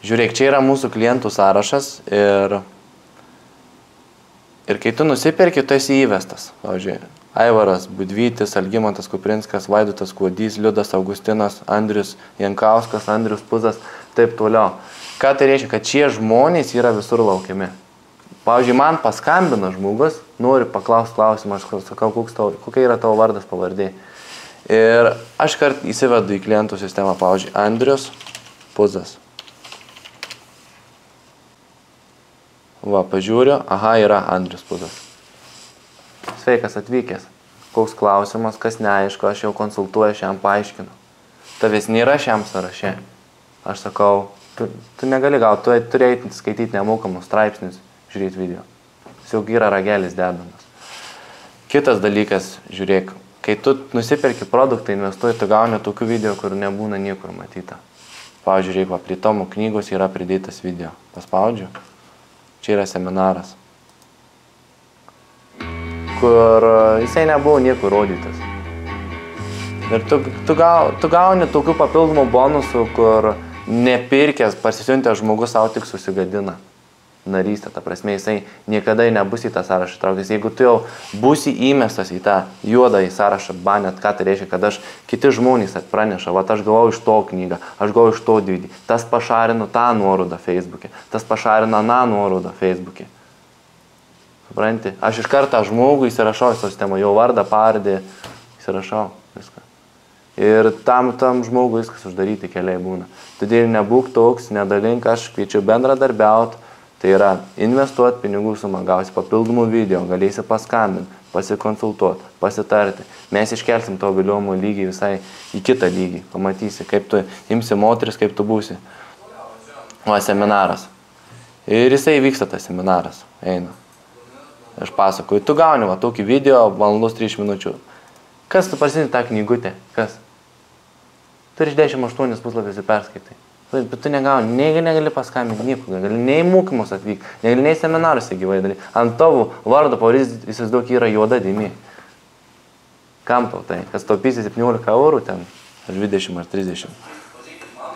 Žiūrėk, čia yra mūsų klientų sąrašas ir kai tu nusipirki, tu esi įvestas. Pavyzdžiui, Aivaras Budvytis, Algimantas Kuprinskas, Vaidotas Kuodys, Liudas Augustinas, Andrius Jankauskas, Andrius Puzas, taip toliau. Ką tai reiškia? Kad šie žmonės yra visur laukiami. Pavyzdžiui, man paskambina žmogus, nori paklausti klausimą, aš sakau, kokia yra tavo vardas, pavardė. Ir aš kart įsivedu į klientų sistemą, pavyzdžiui, Andrius Puzas. Va, pažiūriu, aha, yra Andrius Puzas. Sveikas atvykęs. Koks klausimas, kas neaišku, aš jau konsultuoju, šiam paaiškinu. Tavęs nėra šiam sąraše. Aš sakau, tu negali gauti, tu turėjai skaityti nemokamus straipsnius, žiūrėti video. Tiesiog yra ragelis dedamas. Kitas dalykas, žiūrėk, kai tu nusipirki produktą, investuoji, tu gauni tokių video, kur nebūna niekur matyta. Pavyzdžiui, žiūrėk, prie Tomo knygos yra pridėtas video. Paspaudžiu. Čia yra seminaras, kur jisai nebuvo niekur rodytas. Ir tu gauni tokių papildomų bonusų, kur nepirkęs, pasisiuntęs žmogus savo tik susigadina narystę. Ta prasme, jisai niekada nebus į tą sąrašą trauktis. Jeigu tu jau būsi įmestas į tą juodą į sąrašą banet, ką tai reiškia, kad kiti žmonės praneša, va, aš gavau iš to knygą, aš gavau iš to DVD, tas pašarino tą nuorodą Facebook'e, tas pašarino aną nuorodą Facebook'e. Supranti? Aš iš karto žmogų įsirašau į sistemą, jo vardą, pavardę, įsirašau viską. Ir tam žmogui viskas uždaryti keliai būna. Todėl nebūk toks, nedalink, aš kviečiu bendradarbiauti. Tai yra investuoti pinigų sumą, gausi papildomų video, galėsi paskambinti, pasikonsultuoti, pasitarti. Mes iškelsim to viliojimo lygį visai į kitą lygį. Pamatysi, kaip tu imsi moteris, kaip tu būsi. O seminaras. Ir jisai vyksta tas seminaras. Eina. Aš pasakoju, tu gauni va tokį video, valandos 3 minučių. Kas tu parsinti tą knygutę? Kas? Tu iš 18 puslapius perskaitai. Bet tu negauni, negali paskambinti nieko, negali nei mokymus atvykti, negali nei seminaruose gyvai dalyvauti. Ant tavo vardo pavardės įsivaizduok yra juoda dėmė. Kam tau tai? Kas taupysi 17 eurų ten, ar 20 ar 30.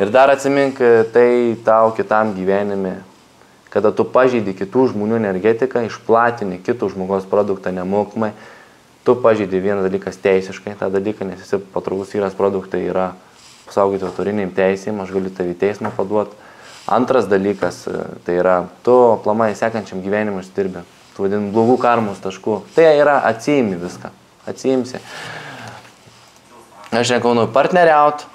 Ir dar atsimink tai tau kitam gyvenime, kada tu pažeidi kitų žmonių energetiką, išplatini kitų žmogaus produktą nemokamai, tu pažeidi vienas dalykas teisiškai tą dalyką, nes esi patrauklus vyras, produktai yra saugoti autoriniam teisėm, aš galiu tavį teismą paduoti. Antras dalykas, tai yra, tu aplamai sekančiam gyvenimui išdirbi, tu vadini blogų karmos taškų. Tai yra atsiimi viską, atsiimsi. Aš nekaunu partneriauti,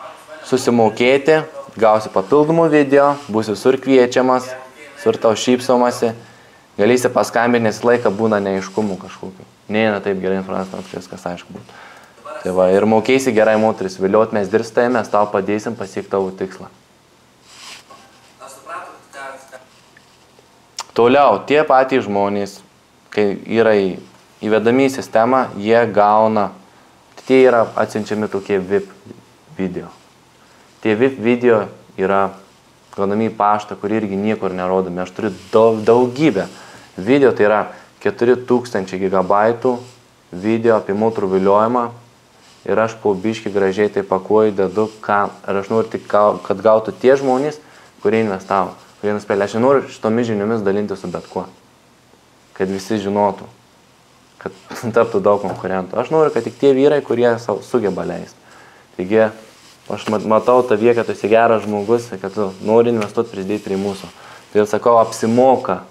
susimokėti, gausi papildomų video, būsi visur kviečiamas, visur tau šypsomasi, galėsi paskambinti, nes laiką būna neaiškumų kažkokių. Neina taip gerai informacija, viskas aišku būtų. Tai va, ir mokėsi gerai moteris viliot, mes dirbsime, mes tau padėsim pasiekti tavo tikslą. Toliau, tie patys žmonės, kai yra įvedami į sistemą, jie gauna, tie yra atsiunčiami tokie VIP video. Tie VIP video yra gaunami į paštą, kur irgi niekur nerodomi. Aš turiu daugybę video, tai yra 4000 gigabaitų video apie moterų viliojimą. Ir aš po biškį gražiai tai pakuoju, dedu, ir aš noriu tik, kad gautų tie žmonės, kurie investavo, kurie nuspėlė. Aš nenoriu šitomis žiniomis dalinti su bet kuo, kad visi žinotų, kad taptų daug konkurentų. Aš noriu, kad tik tie vyrai, kurie sugeba leisti. Taigi, aš matau tavyje, kad tu esi geras žmogus, kad tu nori investuoti, prisidėti prie mūsų. Tai sakau, apsimoka.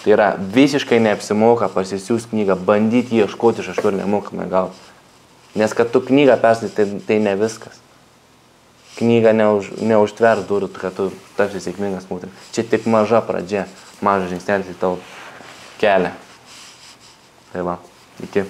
Tai yra visiškai neapsimoka pasisiųsti knygą, bandyti ieškoti iš kažkur nemokamai gauti. Nes kad tu knygą perskaitai, tai ne viskas. Knyga neužtvers durų, kad tu tapsi sėkmingas moteris. Čia tik maža pradžia, mažas žingsnelis į tavo kelią. Tai va, iki.